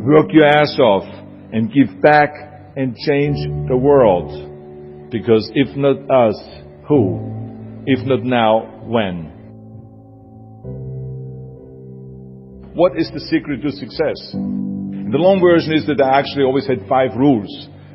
work your ass off and give back and change the world. Because if not us, who? If not now, when? What is the secret to success? And the long version is that I actually always had 5 rules.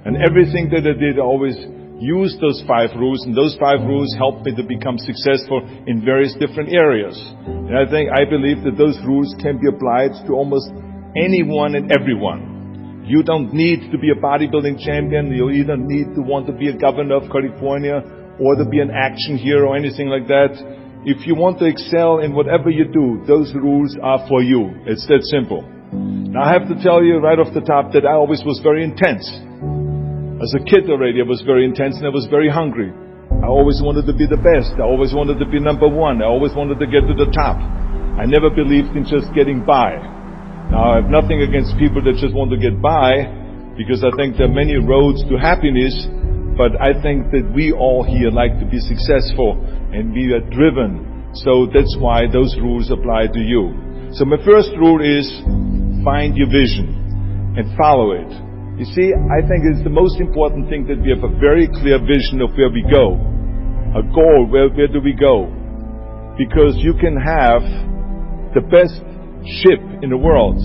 And everything that I did, I always used those 5 rules. And those 5 rules helped me to become successful in various different areas. And I believe that those rules can be applied to almost anyone and everyone. You don't need to be a bodybuilding champion. You either need to want to be a governor of California or to be an action hero or anything like that. If you want to excel in whatever you do, those rules are for you. It's that simple. Now I have to tell you right off the top that I always was very intense. As a kid already, I was very intense and I was very hungry. I always wanted to be the best. I always wanted to be number one. I always wanted to get to the top. I never believed in just getting by. Now I have nothing against people that just want to get by, because I think there are many roads to happiness, but I think that we all here like to be successful and we are driven. So that's why those rules apply to you. So my first rule is find your vision and follow it. You see, I think it's the most important thing that we have a very clear vision of where we go. A goal, where do we go? Because you can have the best ship in the world.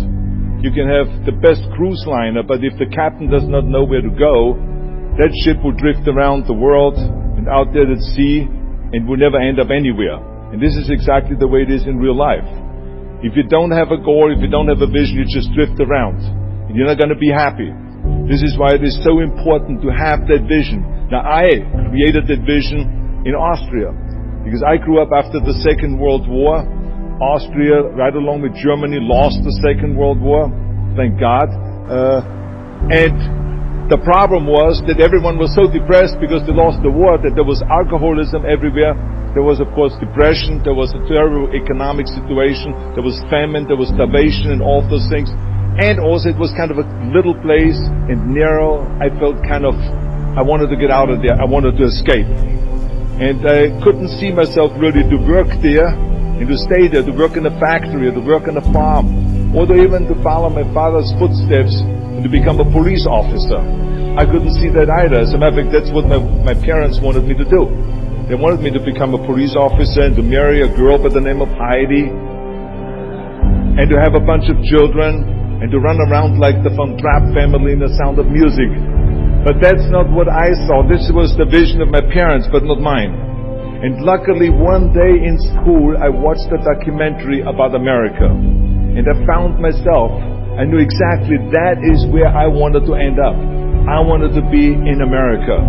You can have the best cruise liner, but if the captain does not know where to go, that ship will drift around the world and out there at sea and will never end up anywhere. And this is exactly the way it is in real life. If you don't have a goal, if you don't have a vision, you just drift around and you're not going to be happy. This is why it is so important to have that vision. Now I created that vision in Austria because I grew up after the Second World War. Austria, right along with Germany, lost the Second World War, thank God. And the problem was that everyone was so depressed because they lost the war, that there was alcoholism everywhere. There was, of course, depression. There was a terrible economic situation. There was famine. There was starvation and all those things. And also it was kind of a little place and narrow. I felt I wanted to get out of there. I wanted to escape. And I couldn't see myself really to work there and to stay there, to work in a factory, or to work on a farm, or to even to follow my father's footsteps and to become a police officer. I couldn't see that either. As a matter of fact, that's what my parents wanted me to do. They wanted me to become a police officer and to marry a girl by the name of Heidi and to have a bunch of children and to run around like the Von Trapp family in The Sound of Music. But that's not what I saw. This was the vision of my parents, but not mine. And luckily one day in school I watched a documentary about America. And I found myself, I knew exactly that is where I wanted to end up. I wanted to be in America.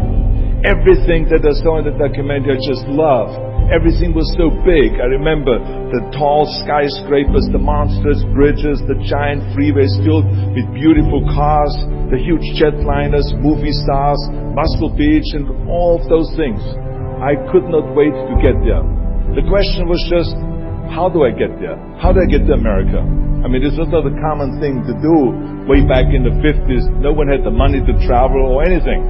Everything that I saw in the documentary I just loved. Everything was so big. I remember the tall skyscrapers, the monstrous bridges, the giant freeways filled with beautiful cars, the huge jetliners, movie stars, Muscle Beach, and all of those things. I could not wait to get there. The question was just, how do I get there? How do I get to America? I mean, this was not a common thing to do way back in the 50s. No one had the money to travel or anything.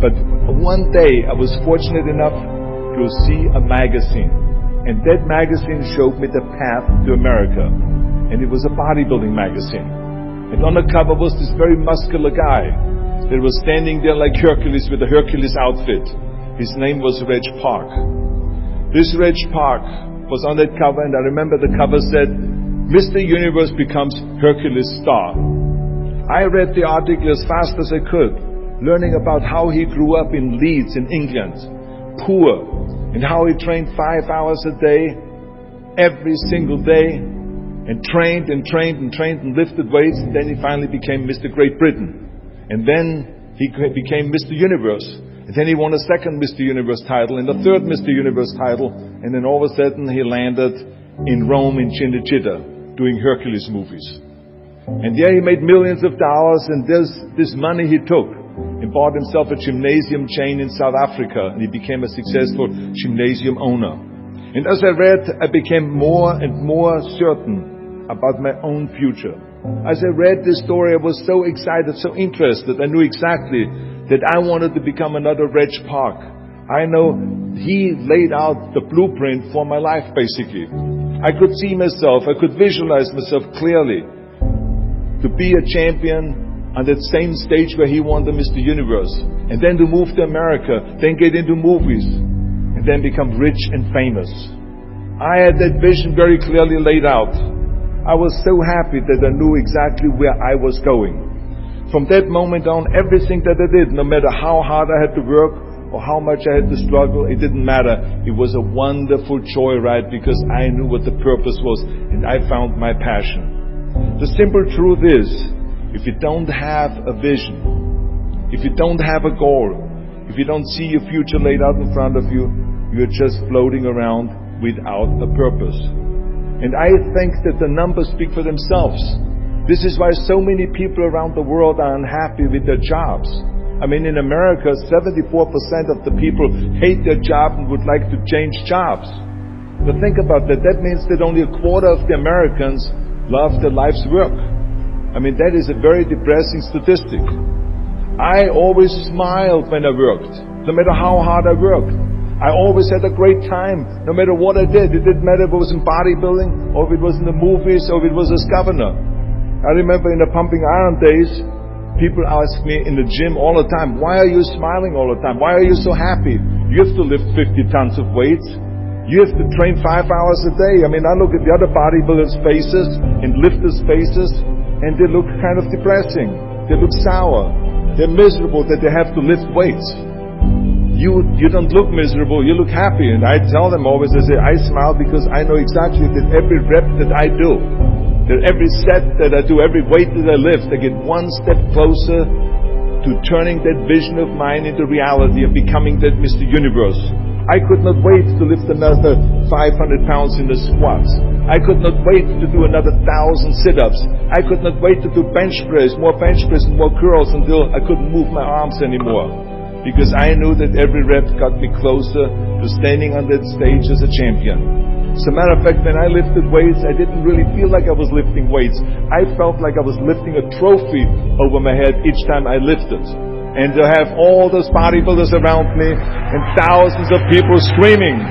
But one day I was fortunate enough to see a magazine. And that magazine showed me the path to America. And it was a bodybuilding magazine. And on the cover was this very muscular guy that was standing there like Hercules with a Hercules outfit. His name was Reg Park. This Reg Park was on that cover, and I remember the cover said, Mr. Universe becomes Hercules star. I read the article as fast as I could, learning about how he grew up in Leeds in England, poor, and how he trained 5 hours a day, every single day, and trained and lifted weights, and then he finally became Mr. Great Britain. And then he became Mr. Universe. And then he won a second Mr. Universe title and a third Mr. Universe title. And then all of a sudden he landed in Rome in Cinecittà doing Hercules movies. And there he made millions of dollars, and this money he took and bought himself a gymnasium chain in South Africa, and he became a successful gymnasium owner. And as I read, I became more and more certain about my own future. As I read this story, I was so excited, so interested. I knew exactly that I wanted to become another Reg Park. I know he laid out the blueprint for my life, basically. I could see myself, I could visualize myself clearly to be a champion on that same stage where he won the Mr. Universe, and then to move to America, then get into movies, and then become rich and famous. I had that vision very clearly laid out. I was so happy that I knew exactly where I was going. From that moment on, everything that I did, no matter how hard I had to work or how much I had to struggle, it didn't matter. It was a wonderful joyride because I knew what the purpose was and I found my passion. The simple truth is, if you don't have a vision, if you don't have a goal, if you don't see your future laid out in front of you, you're just floating around without a purpose. And I think that the numbers speak for themselves. This is why so many people around the world are unhappy with their jobs. I mean, in America, 74% of the people hate their job and would like to change jobs. But think about that. That means that only a quarter of the Americans love their life's work. I mean, that is a very depressing statistic. I always smiled when I worked, no matter how hard I worked. I always had a great time, no matter what I did. It didn't matter if it was in bodybuilding, or if it was in the movies, or if it was as governor. I remember in the pumping iron days, people ask me in the gym all the time, why are you smiling all the time? Why are you so happy? You have to lift 50 tons of weights. You have to train 5 hours a day. I mean, I look at the other bodybuilders' faces and lifters' faces, and they look kind of depressing. They look sour. They're miserable that they have to lift weights. You don't look miserable, you look happy. And I tell them always, I say, I smile because I know exactly that every rep that I do, that every set that I do, every weight that I lift, I get one step closer to turning that vision of mine into reality and becoming that Mr. Universe. I could not wait to lift another 500 pounds in the squats. I could not wait to do another 1,000 sit-ups. I could not wait to do bench press, more bench press and more curls until I couldn't move my arms anymore. Because I knew that every rep got me closer to standing on that stage as a champion. As a matter of fact, when I lifted weights, I didn't really feel like I was lifting weights. I felt like I was lifting a trophy over my head each time I lifted. And to have all those bodybuilders around me and thousands of people screaming.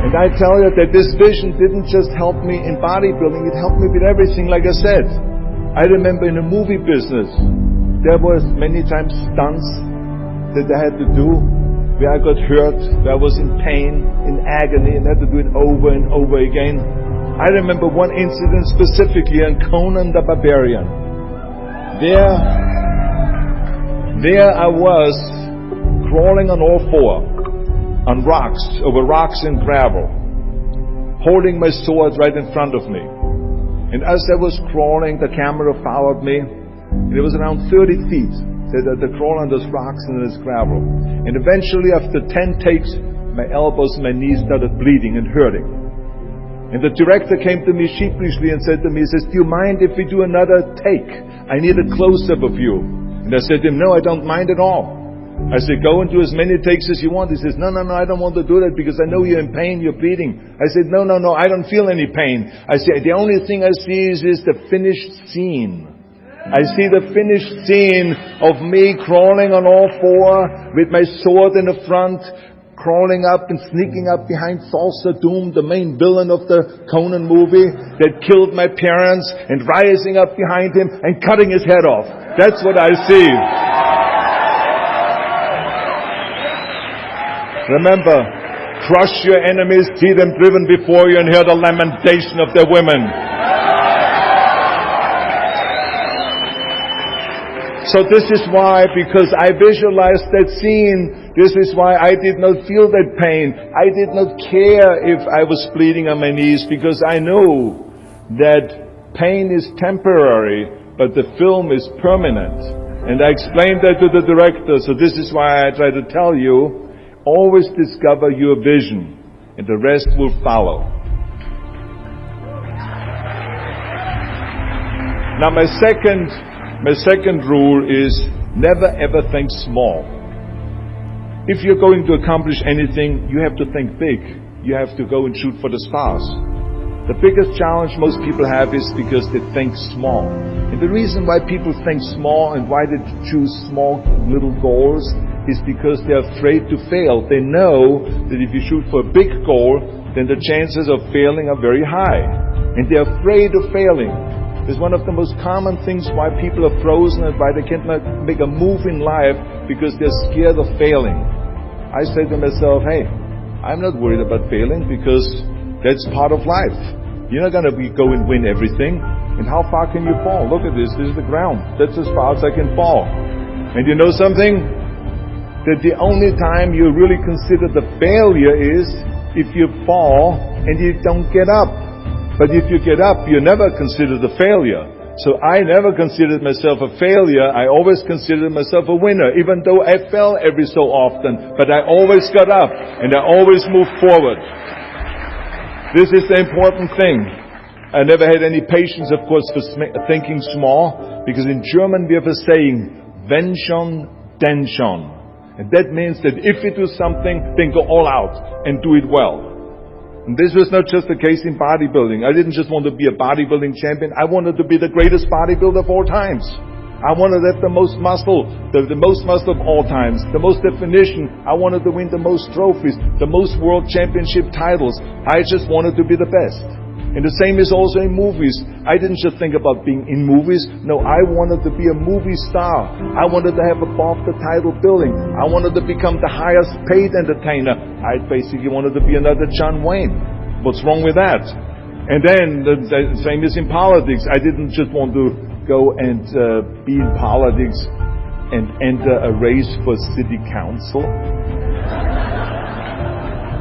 And I tell you that this vision didn't just help me in bodybuilding, it helped me with everything, like I said. I remember in the movie business, there was many times stunts that I had to do where I got hurt, where I was in pain, in agony, and had to do it over and over again. I remember one incident specifically on Conan the Barbarian. There I was crawling on all four, on rocks, over rocks and gravel, holding my sword right in front of me. And as I was crawling, the camera followed me, and it was around 30 feet that I crawl on those rocks and this gravel. And eventually, after 10 takes, my elbows and my knees started bleeding and hurting. And the director came to me sheepishly and said to me, he says, do you mind if we do another take? I need a close-up of you. And I said to him, no, I don't mind at all. I said, go and do as many takes as you want. He says, no, I don't want to do that because I know you're in pain, you're bleeding. I said, no, I don't feel any pain. I said, the only thing I see is the finished scene. I see the finished scene of me crawling on all four with my sword in the front, crawling up and sneaking up behind Thulsa Doom, the main villain of the Conan movie that killed my parents, and rising up behind him and cutting his head off. That's what I see. Remember, crush your enemies, see them driven before you, and hear the lamentation of their women. So this is why, because I visualized that scene, this is why I did not feel that pain. I did not care if I was bleeding on my knees, because I know that pain is temporary, but the film is permanent. And I explained that to the director, so this is why I try to tell you, always discover your vision, and the rest will follow. Now my second rule is never ever think small. If you're going to accomplish anything, you have to think big. You have to go and shoot for the stars. The biggest challenge most people have is because they think small. And the reason why people think small and why they choose small little goals is because they're afraid to fail. They know that if you shoot for a big goal, then the chances of failing are very high. And they're afraid of failing. It's one of the most common things why people are frozen and why they can't make a move in life, because they're scared of failing. I say to myself, hey, I'm not worried about failing because that's part of life. You're not going to go and win everything. And how far can you fall? Look at this. This is the ground. That's as far as I can fall. And you know something? That the only time you really consider the failure is if you fall and you don't get up. But if you get up, you never consider the failure. So I never considered myself a failure. I always considered myself a winner, even though I fell every so often. But I always got up and I always moved forward. This is the important thing. I never had any patience, of course, for thinking small, because in German we have a saying, wenn schon, denn schon. And that means that if you do something, then go all out and do it well. And this was not just the case in bodybuilding. I didn't just want to be a bodybuilding champion. I wanted to be the greatest bodybuilder of all times. I wanted to have the most muscle, the most muscle of all times, the most definition. I wanted to win the most trophies, the most world championship titles. I just wanted to be the best. And the same is also in movies. I didn't just think about being in movies. No, I wanted to be a movie star. I wanted to have above the title billing. I wanted to become the highest paid entertainer. I basically wanted to be another John Wayne. What's wrong with that? And then the same is in politics. I didn't just want to go and be in politics and enter a race for city council.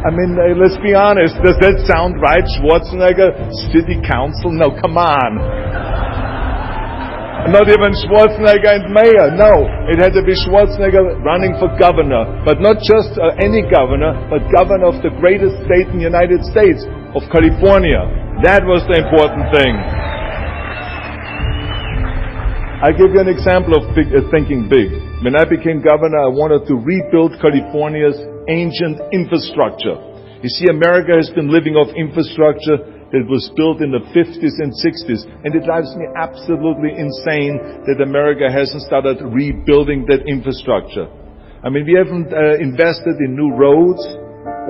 I mean, let's be honest. Does that sound right? Schwarzenegger, city council? No, come on. Not even Schwarzenegger and mayor. No, it had to be Schwarzenegger running for governor. But not just any governor, but governor of the greatest state in the United States, of California. That was the important thing. I'll give you an example of thinking big. When I became governor, I wanted to rebuild California's ancient infrastructure. You see, America has been living off infrastructure that was built in the 50s and 60s. And it drives me absolutely insane that America hasn't started rebuilding that infrastructure. I mean, we haven't invested in new roads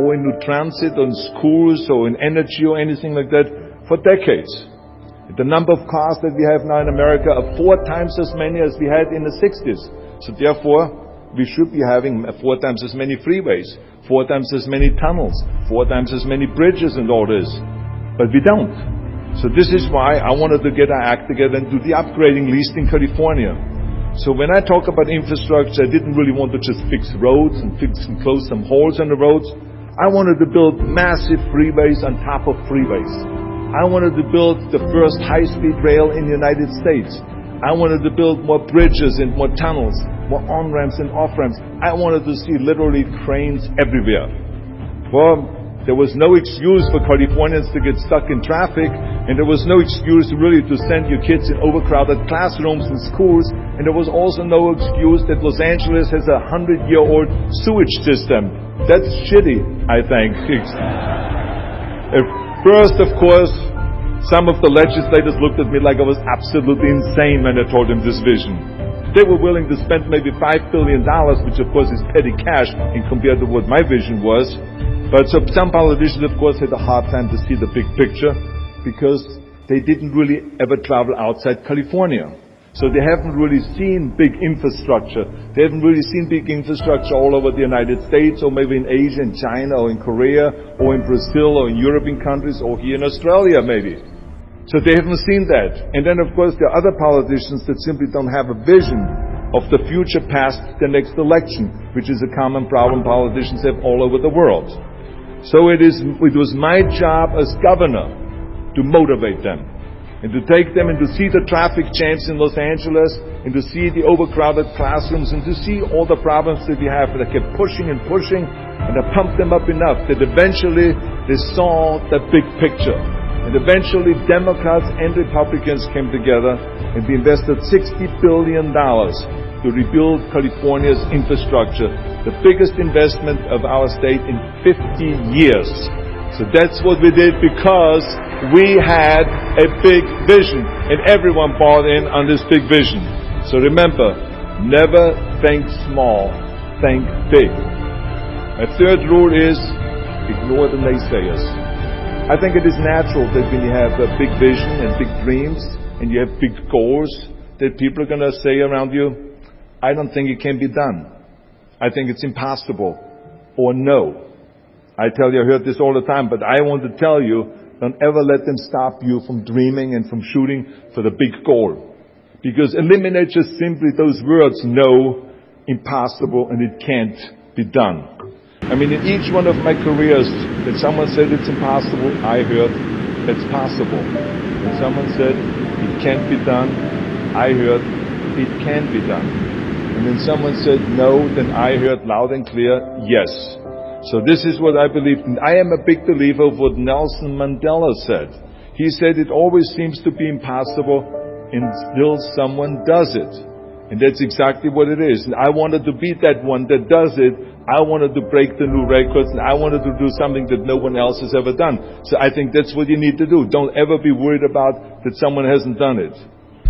or in new transit or in schools or in energy or anything like that for decades. The number of cars that we have now in America are 4 times as many as we had in the 60s. So therefore, we should be having 4 times as many freeways, 4 times as many tunnels, 4 times as many bridges and all this. But we don't. So this is why I wanted to get our act together and do the upgrading, at least in California. So when I talk about infrastructure, I didn't really want to just fix roads and fix and close some holes on the roads. I wanted to build massive freeways on top of freeways. I wanted to build the first high-speed rail in the United States. I wanted to build more bridges and more tunnels, more on-ramps and off-ramps. I wanted to see literally cranes everywhere. Well, there was no excuse for Californians to get stuck in traffic, and there was no excuse really to send your kids in overcrowded classrooms and schools, and there was also no excuse that Los Angeles has a 100-year-old sewage system. That's shitty, I think. First, of course, some of the legislators looked at me like I was absolutely insane when I told them this vision. They were willing to spend maybe $5 billion, which of course is petty cash in compared to what my vision was. But so some politicians, of course, had a hard time to see the big picture because they didn't really ever travel outside California. So they haven't really seen big infrastructure. They haven't really seen big infrastructure all over the United States, or maybe in Asia, in China, or in Korea, or in Brazil, or in European countries, or here in Australia maybe. So they haven't seen that. And then of course there are other politicians that simply don't have a vision of the future past the next election, which is a common problem politicians have all over the world. So it was my job as governor to motivate them, and to take them and to see the traffic jams in Los Angeles, and to see the overcrowded classrooms, and to see all the problems that we have. And I kept pushing and pushing, and I pumped them up enough that eventually they saw the big picture. And eventually Democrats and Republicans came together, and we invested $60 billion to rebuild California's infrastructure, the biggest investment of our state in 50 years. So that's what we did, because we had a big vision, and everyone bought in on this big vision. So remember, never think small, think big. My third rule is, ignore the naysayers. I think it is natural that when you have a big vision and big dreams and you have big goals, that people are going to say around you, I don't think it can be done. I think it's impossible. Or no. I tell you, I heard this all the time, but I want to tell you, don't ever let them stop you from dreaming and from shooting for the big goal. Because eliminate just simply those words, no, impossible, and it can't be done. I mean, in each one of my careers, when someone said it's impossible, I heard it's possible. When someone said it can't be done, I heard it can be done. And when someone said no, then I heard loud and clear, yes. So this is what I believe. And I am a big believer of what Nelson Mandela said. He said it always seems to be impossible until someone does it. And that's exactly what it is. And I wanted to be that one that does it. I wanted to break the new records, and I wanted to do something that no one else has ever done. So I think that's what you need to do. Don't ever be worried about that someone hasn't done it.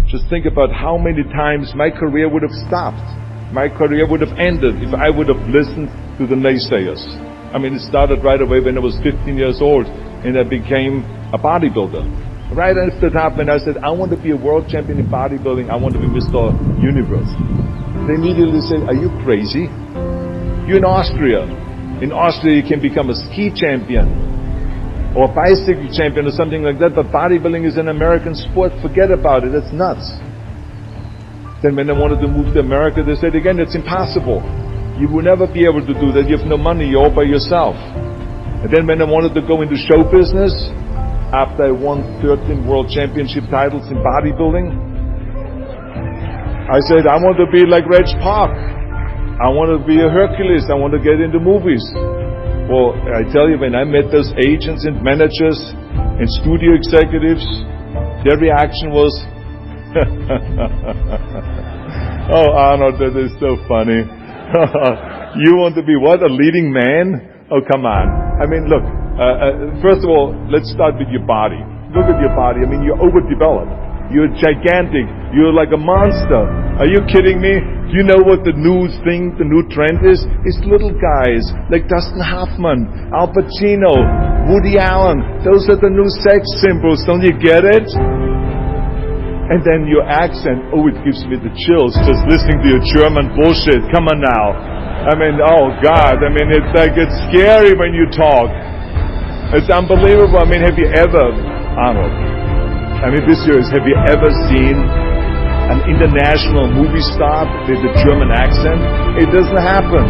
Just think about how many times my career would have stopped. My career would have ended if I would have listened to the naysayers. I mean, it started right away when I was 15 years old and I became a bodybuilder. Right after that, when I said, I want to be a world champion in bodybuilding, I want to be Mr. Universe. They immediately said, are you crazy? You're in Austria. In Austria you can become a ski champion or a bicycle champion or something like that, but bodybuilding is an American sport. Forget about it. It's nuts. Then when I wanted to move to America, they said again, it's impossible. You will never be able to do that. You have no money. You're all by yourself. And then when I wanted to go into show business, after I won 13 world championship titles in bodybuilding, I said, I want to be like Reg Park. I want to be a Hercules. I want to get into movies. Well, I tell you, when I met those agents and managers and studio executives, their reaction was, oh, Arnold, that is so funny. You want to be what? A leading man? Oh, come on. I mean, look, first of all, let's start with your body. Look at your body. I mean, you're overdeveloped. You're gigantic. You're like a monster. Are you kidding me? Do you know what the new thing, the new trend is? It's little guys like Dustin Hoffman, Al Pacino, Woody Allen. Those are the new sex symbols. Don't you get it? And then your accent, oh, it gives me the chills just listening to your German bullshit. Come on now. I mean, oh God. I mean, it's like, it's scary when you talk. It's unbelievable. I mean, have you ever, Arnold, I mean, be serious, have you ever seen an international movie star with a German accent? It doesn't happen.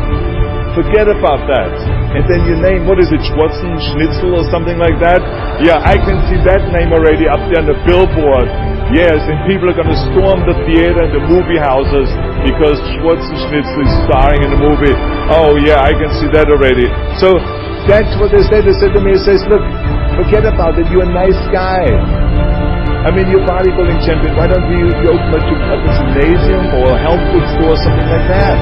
Forget about that. And then you name, what is it, Schwarzenegger or something like that? Yeah, I can see that name already up there on the billboard. Yes, and people are going to storm the theater and the movie houses because Schwarzenegger is starring in the movie. Oh yeah, I can see that already. So that's what they said. They said to me, it says, look, forget about it. You're a nice guy. I mean, you're a bodybuilding champion. Why don't you open a gymnasium or a health food store or something like that?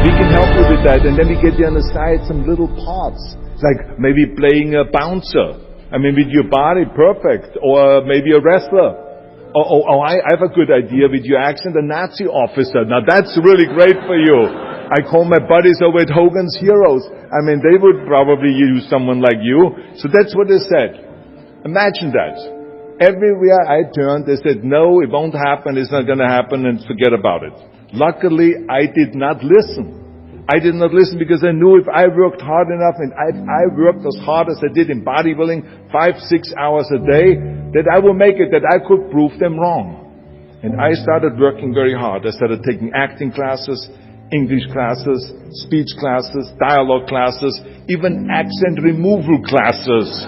We can help you with that. And then we get you on the side some little parts. Like maybe playing a bouncer. I mean, with your body, perfect. Or maybe a wrestler. I have a good idea with your accent, a Nazi officer. Now that's really great for you. I call my buddies over at Hogan's Heroes. I mean, they would probably use someone like you. So that's what they said. Imagine that. Everywhere I turned, they said, no, it won't happen, it's not going to happen, and forget about it. Luckily, I did not listen. I did not listen because I knew if I worked hard enough, and if I worked as hard as I did in bodybuilding, 5-6 hours a day, that I will make it, that I could prove them wrong. And I started working very hard. I started taking acting classes, English classes, speech classes, dialogue classes, even accent removal classes.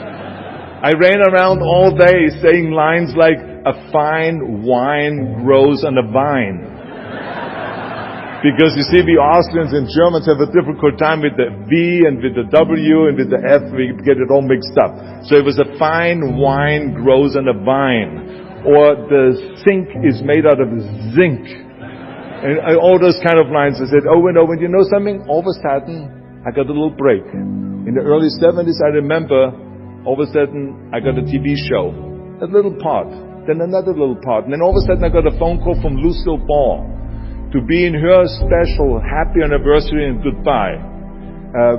I ran around all day saying lines like, a fine wine grows on a vine. Because you see, we Austrians and Germans have a difficult time with the V and with the W and with the F. We get it all mixed up. So it was a fine wine grows on a vine. Or the sink is made out of zinc. And all those kind of lines. I said over and over. And you know something? All of a sudden, I got a little break. In the early 70s, I remember, all of a sudden, I got a TV show. A little part. Then another little part. And then all of a sudden, I got a phone call from Lucille Ball to be in her special Happy Anniversary and Goodbye,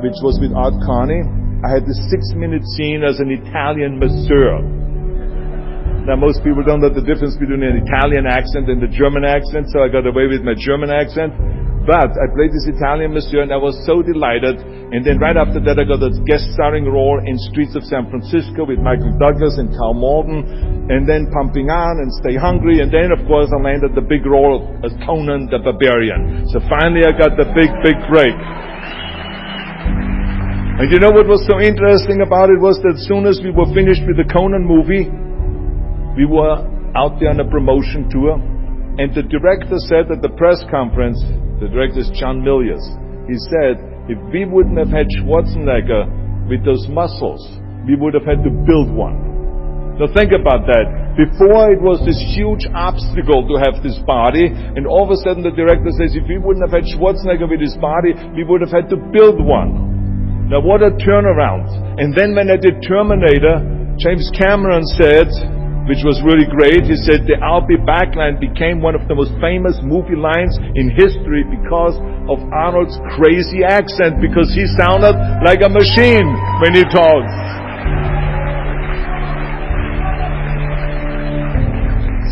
which was with Art Carney. I had this 6-minute scene as an Italian masseur. Now, most people don't know the difference between an Italian accent and the German accent, so I got away with my German accent. But I played this Italian masseur, and I was so delighted. And then right after that, I got a guest starring role in Streets of San Francisco with Michael Douglas and Carl Malden, and then Pumping On and Stay Hungry. And then, of course, I landed the big role as Conan the Barbarian. So finally, I got the big break. And you know what was so interesting about it was that as soon as we were finished with the Conan movie, we were out there on a promotion tour, and the director said at the press conference, the director is John Milius, he said, if we wouldn't have had Schwarzenegger with those muscles, we would have had to build one. Now think about that. Before it was this huge obstacle to have this body, and all of a sudden the director says, if we wouldn't have had Schwarzenegger with his body, we would have had to build one. Now what a turnaround. And then when I did Terminator, James Cameron said, which was really great, he said the I'll be back line became one of the most famous movie lines in history because of Arnold's crazy accent, because he sounded like a machine when he talked.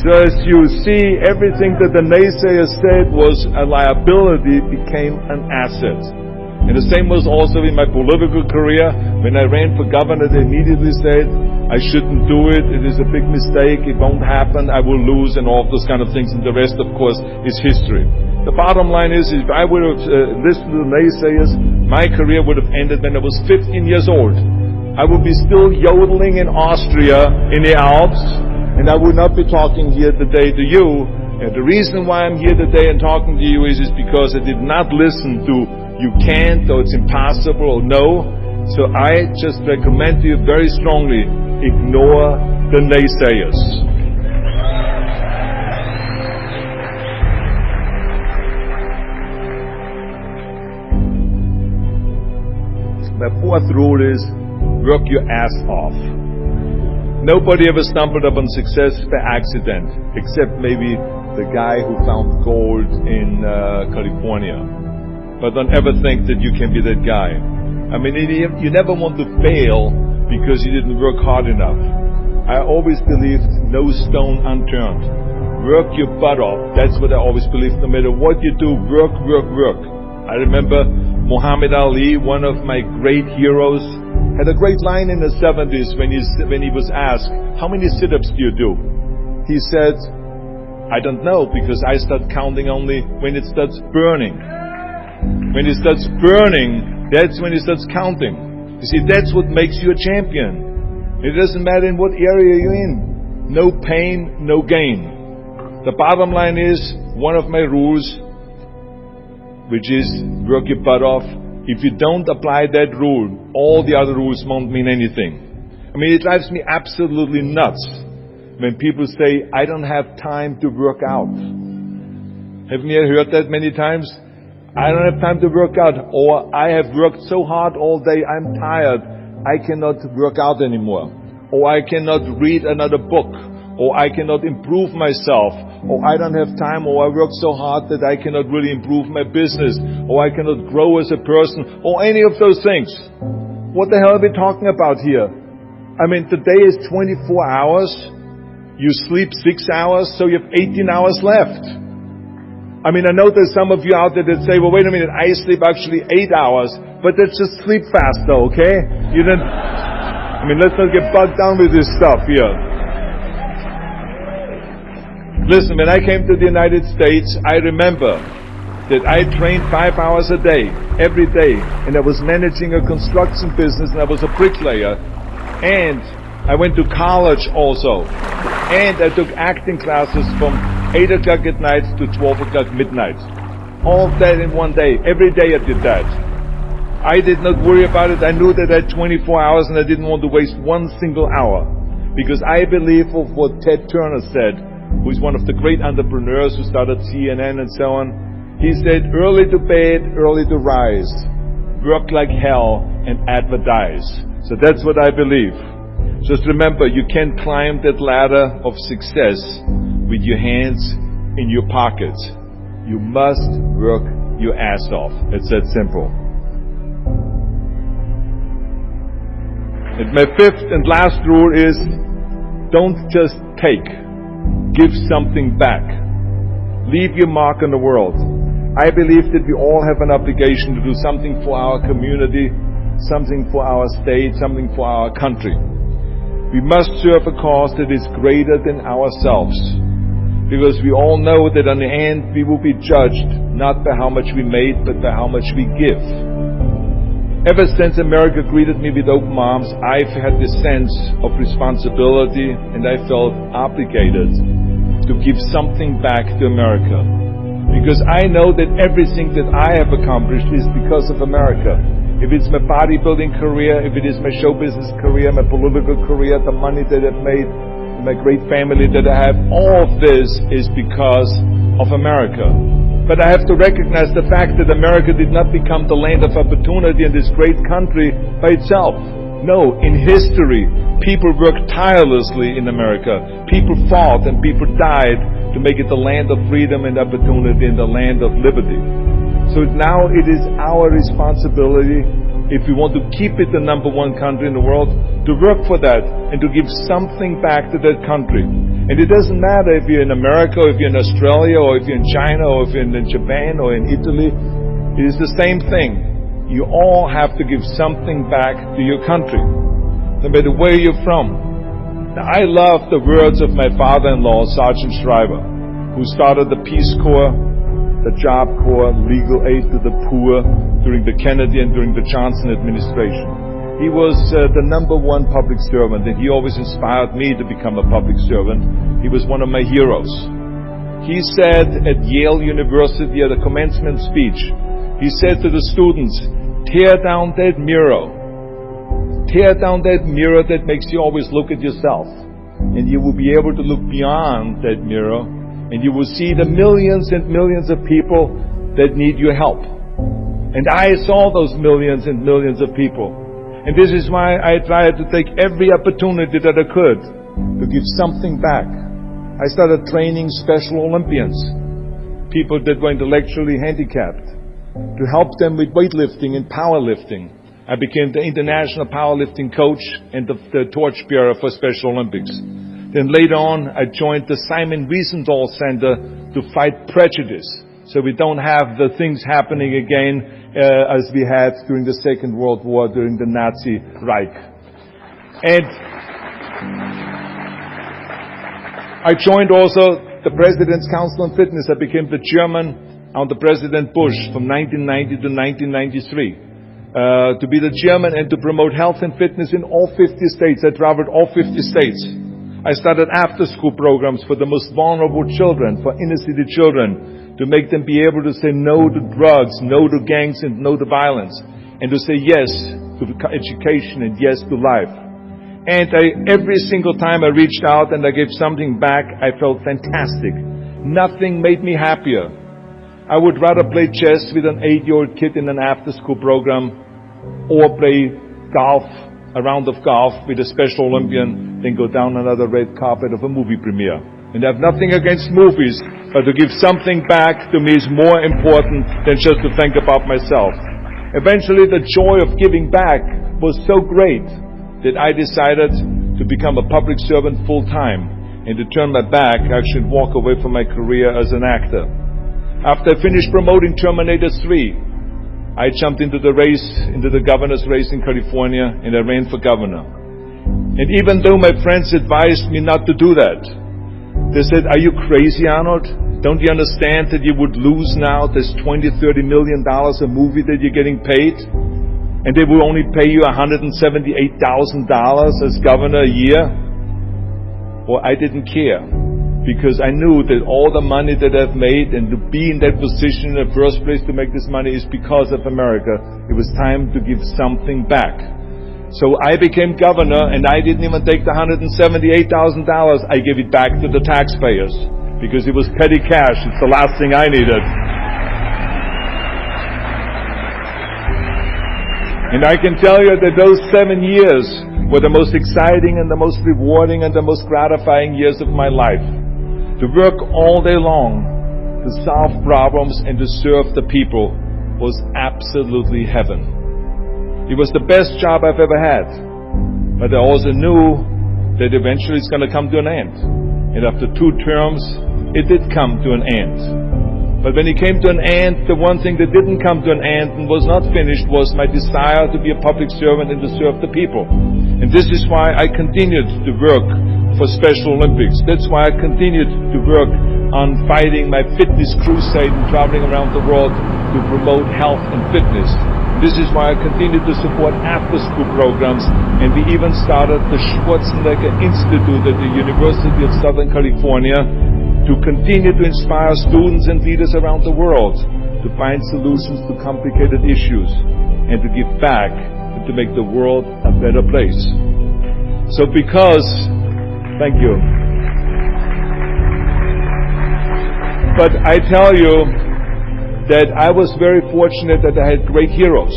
So as you see, everything that the naysayers said was a liability became an asset. And the same was also in my political career. When I ran for governor, they immediately said, I shouldn't do it, it is a big mistake, it won't happen, I will lose, and all of those kind of things. And the rest, of course, is history. The bottom line is, if I would have listened to the naysayers, my career would have ended when I was 15 years old. I would be still yodeling in Austria, in the Alps, and I would not be talking here today to you. And the reason why I'm here today and talking to you is because I did not listen to you can't, or it's impossible, or no. So I just recommend to you very strongly, ignore the naysayers. My fourth rule is, work your ass off. Nobody ever stumbled upon success by accident, except maybe the guy who found gold in California. But don't ever think that you can be that guy. I mean, you never want to fail because you didn't work hard enough. I always believed no stone unturned. Work your butt off. That's what I always believed. No matter what you do, work. I remember Muhammad Ali, one of my great heroes, had a great line in the 70s when he was asked, how many sit-ups do you do? He said, I don't know, because I start counting only when it starts burning. When it starts burning, that's when it starts counting. You see, that's what makes you a champion. It doesn't matter in what area you're in. No pain, no gain. The bottom line is, one of my rules, which is work your butt off. If you don't apply that rule, all the other rules won't mean anything. I mean, it drives me absolutely nuts when people say, I don't have time to work out. Haven't you heard that many times? I don't have time to work out, or I have worked so hard all day, I'm tired, I cannot work out anymore, or I cannot read another book, or I cannot improve myself, or I don't have time, or I work so hard that I cannot really improve my business, or I cannot grow as a person, or any of those things. What the hell are we talking about here? I mean, today is 24 hours, you sleep 6 hours, so you have 18 hours left. I mean, I know there's some of you out there that say, well, wait a minute, I sleep actually 8 hours, but that's just sleep faster, okay? You didn't, I mean, let's not get bogged down with this stuff here. Listen, when I came to the United States, I remember that I trained 5 hours a day, every day, and I was managing a construction business, and I was a bricklayer, and I went to college also, and I took acting classes from 8 o'clock at night to 12 o'clock midnight. All of that in one day. Every day I did that. I did not worry about it. I knew that I had 24 hours and I didn't want to waste one single hour. Because I believe of what Ted Turner said, who is one of the great entrepreneurs who started CNN and so on. He said, early to bed, early to rise. Work like hell and advertise. So that's what I believe. Just remember, you can't climb that ladder of success with your hands in your pockets. You must work your ass off. It's that simple. And my fifth and last rule is, don't just take. Give something back. Leave your mark on the world. I believe that we all have an obligation to do something for our community, something for our state, something for our country. We must serve a cause that is greater than ourselves. Because we all know that in the end we will be judged not by how much we made, but by how much we give. Ever since America greeted me with open arms, I've had this sense of responsibility, and I felt obligated to give something back to America. Because I know that everything that I have accomplished is because of America. If it's my bodybuilding career, if it is my show business career, my political career, the money that I've made, my great family that I have, all of this is because of America. But I have to recognize the fact that America did not become the land of opportunity in this great country by itself. No, in history, people worked tirelessly in America. People fought and people died to make it the land of freedom and opportunity and the land of liberty. So now it is our responsibility, if we want to keep it the number one country in the world, to work for that and to give something back to that country. And it doesn't matter if you're in America, or if you're in Australia, or if you're in China, or if you're in Japan, or in Italy. It is the same thing. You all have to give something back to your country, no matter where you're from. Now, I love the words of my father-in-law, Sergeant Schreiber, who started the Peace Corps, the Job Corps, legal aid to the poor during the Kennedy and during the Johnson administration. He was the number one public servant, and he always inspired me to become a public servant. He was one of my heroes. He said at Yale University at a commencement speech, he said to the students, tear down that mirror. Tear down that mirror that makes you always look at yourself. And you will be able to look beyond that mirror, and you will see the millions and millions of people that need your help. And I saw those millions and millions of people. And this is why I tried to take every opportunity that I could to give something back. I started training Special Olympians, people that were intellectually handicapped, to help them with weightlifting and powerlifting. I became the international powerlifting coach and the torchbearer for Special Olympics. Then later on, I joined the Simon Wiesenthal Center to fight prejudice, so we don't have the things happening again as we had during the Second World War, during the Nazi Reich. And I joined also the President's Council on Fitness. I became the chairman under President Bush from 1990 to 1993. To be the chairman and to promote health and fitness in all 50 states. I traveled all 50 states. I started after-school programs for the most vulnerable children, for inner-city children, to make them be able to say no to drugs, no to gangs, and no to violence, and to say yes to education and yes to life. And every single time I reached out and I gave something back, I felt fantastic. Nothing made me happier. I would rather play chess with an 8-year-old kid in an after-school program, or play golf, a round of golf with a Special Olympian, than go down another red carpet of a movie premiere. And I have nothing against movies, but to give something back to me is more important than just to think about myself. Eventually, the joy of giving back was so great that I decided to become a public servant full-time and to turn my back, actually walk away from my career as an actor. After I finished promoting Terminator 3, I jumped into the governor's race in California, and I ran for governor. And even though my friends advised me not to do that, they said, "Are you crazy, Arnold? Don't you understand that you would lose now this $20-30 million a movie that you're getting paid? And they will only pay you $178,000 as governor a year?" Well, I didn't care, because I knew that all the money that I've made and to be in that position in the first place to make this money is because of America. It was time to give something back. So I became governor, and I didn't even take the $178,000. I gave it back to the taxpayers, because it was petty cash. It's the last thing I needed. And I can tell you that those 7 years were the most exciting and the most rewarding and the most gratifying years of my life. To work all day long, to solve problems and to serve the people was absolutely heaven. It was the best job I've ever had. But I also knew that eventually it's going to come to an end. And after 2 terms, it did come to an end. But when it came to an end, the one thing that didn't come to an end and was not finished was my desire to be a public servant and to serve the people. And this is why I continued to work for Special Olympics. That's why I continued to work on fighting my fitness crusade and traveling around the world to promote health and fitness. This is why I continue to support after-school programs, and we even started the Schwarzenegger Institute at the University of Southern California to continue to inspire students and leaders around the world to find solutions to complicated issues and to give back and to make the world a better place. So thank you. But I tell you that I was very fortunate that I had great heroes.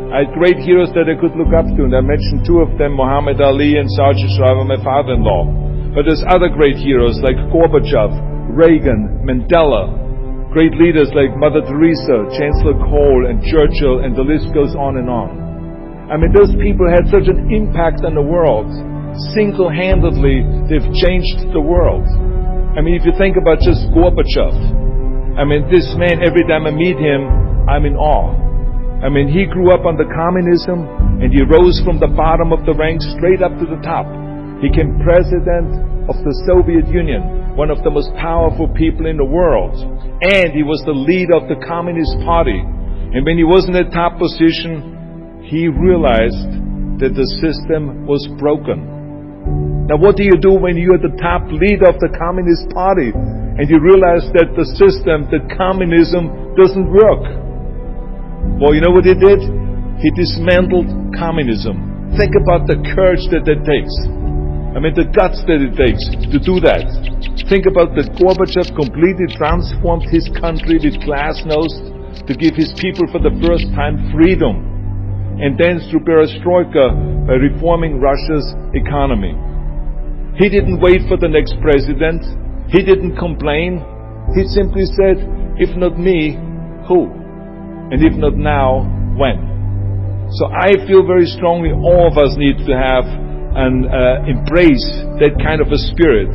I had great heroes that I could look up to, and I mentioned 2 of them, Muhammad Ali and Sergeant Shriver, my father-in-law. But there's other great heroes like Gorbachev, Reagan, Mandela, great leaders like Mother Teresa, Chancellor Kohl, and Churchill, and the list goes on and on. I mean, those people had such an impact on the world. Single-handedly, they've changed the world. I mean, if you think about just Gorbachev, I mean, this man, every time I meet him, I'm in awe. I mean, he grew up under communism, and he rose from the bottom of the ranks straight up to the top. He became president of the Soviet Union, one of the most powerful people in the world. And he was the leader of the Communist Party. And when he was in a top position, he realized that the system was broken. Now, what do you do when you're the top leader of the Communist Party and you realize that the system, that communism, doesn't work? Well, you know what he did? He dismantled communism. Think about the courage that takes. I mean, the guts that it takes to do that. Think about that Gorbachev completely transformed his country with glasnost to give his people for the first time freedom. And then through perestroika, by reforming Russia's economy. He didn't wait for the next president. He didn't complain. He simply said, if not me, who? And if not now, when? So I feel very strongly all of us need to have and embrace that kind of a spirit.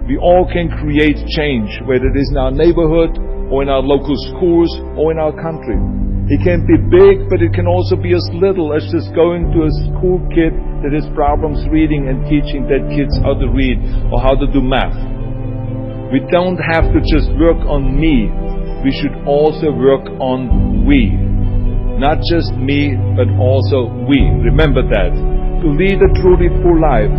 We all can create change, whether it is in our neighborhood or in our local schools or in our country. It can be big, but it can also be as little as just going to a school kid that has problems reading and teaching that kids how to read or how to do math. We don't have to just work on me. We should also work on we. Not just me, but also we. Remember that. To lead a truly full life,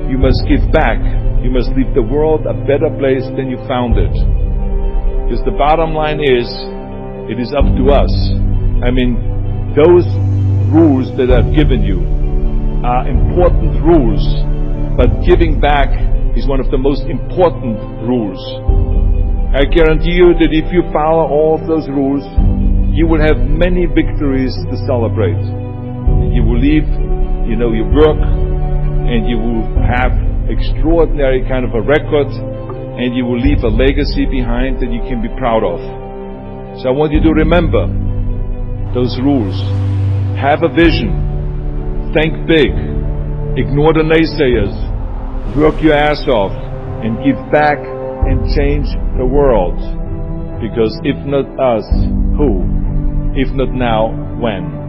you must give back. You must leave the world a better place than you found it. Because the bottom line is, it is up to us. I mean, those rules that I've given you are important rules, but giving back is one of the most important rules. I guarantee you that if you follow all of those rules, you will have many victories to celebrate. You will leave, your work, and you will have extraordinary kind of a record, and you will leave a legacy behind that you can be proud of. So I want you to remember those rules. Have a vision. Think big. Ignore the naysayers. Work your ass off and give back and change the world. Because if not us, who? If not now, when?